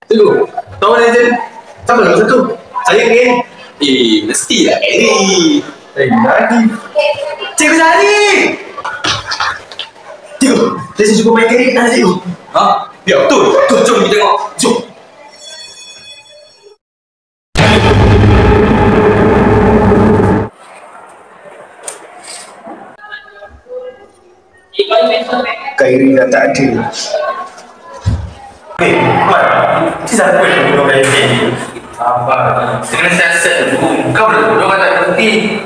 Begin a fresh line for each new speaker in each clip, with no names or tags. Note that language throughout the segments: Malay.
Tunggu, tahu legend? Siapa nombor satu? Saya ke? Mestilah Eri. Lagi. Cikgu Sari! Cikgu, saya cuba main Eri dah cikgu. Ya, betul. Jom kita tengok. Jom.
Kairi dah tak ada.
Mat, siapa yang minum air ni? Apa? Dengan siasat tu, kau belum kata berhenti.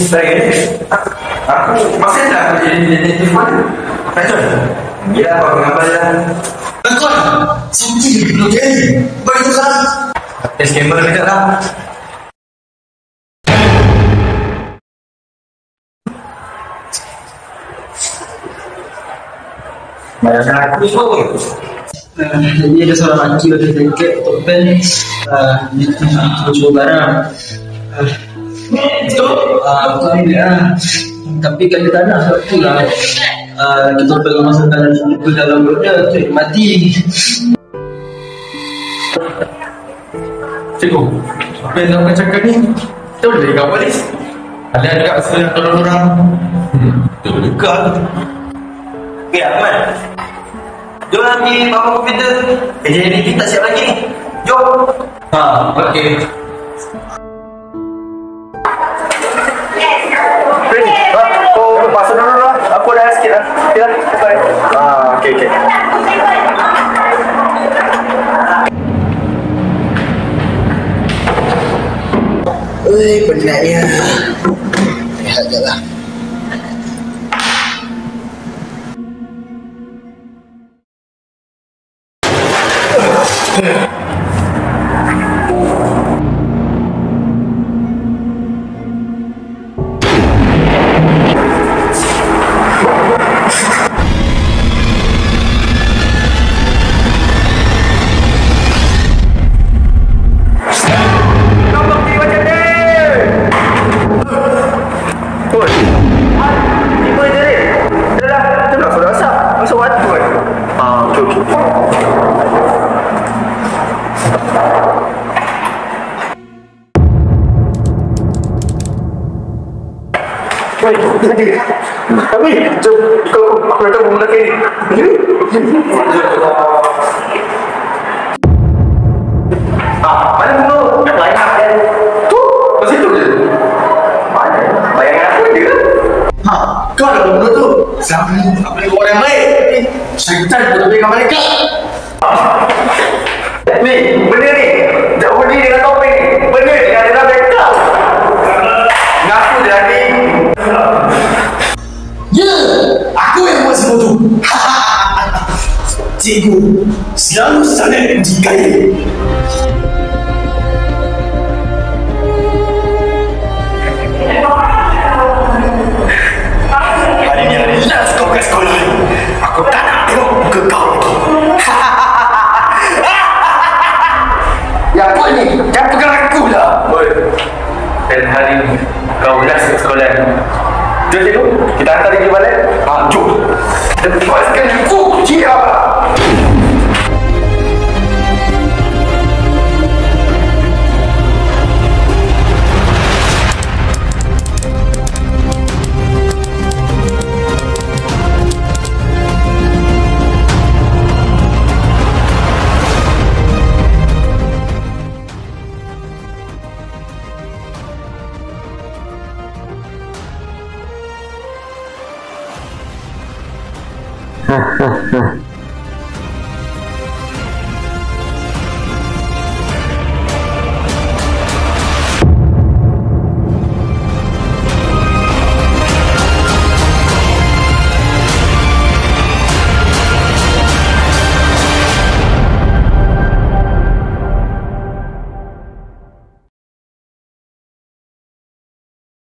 Saya aku masih tak jadi mana? Macam? Ya, apa mengambil yang Tuan, sampai belum jadi. Bagi salah. Tes gambar dekat lah.
Macam aku pun. Jadi ada seorang lelaki bagi jaket untuk band dia cuba barang.
Betul?
Bukan dia. Tapi kan dia tak nak sebab tu lah. Kita pegang masa dalam roda tu mati.
Cikgu, apa yang nak cakap ni? Kita boleh dekat polis. Ada dekat sekolah tolong orang. Betul dekat.
Okay, Ahmad. Jom pergi bangun komputer. Kerja ni kita siap lagi ni. Jom.
Okey.
Kau masuk dulu lah. Aku dah sikit lah. Ya, sorry. Okay.
Penatnya. Lihat je lah.
Tapi, jom aku datang menggunakan ini. Mana bunga? Kat layak kan? Tu, kat situ je. Mana? Bayangan aku dia.
Kau ada bunga tu. Siapa ni? Apa ni orang yang baik? Syaitan pun lebih dengan mereka.
Ni, benda ni. Tak berdiri dengan topeng ni. Benda ni adalah backup. Ngaku dia ni.
Ya, aku yang buat semua tu. Cikgu selalu sangat menjigai. Hari ni hari last kau kat sekolah ni. Aku tak nak tengok muka kau lagi.
Ya, apa ni? Jangan pegang aku lah.
Dan hari ni kau last kat sekolah ni.
Jom cikgu, kita hantar dia balik.
Jom. Lepaskan aku.
Siap.
Ha.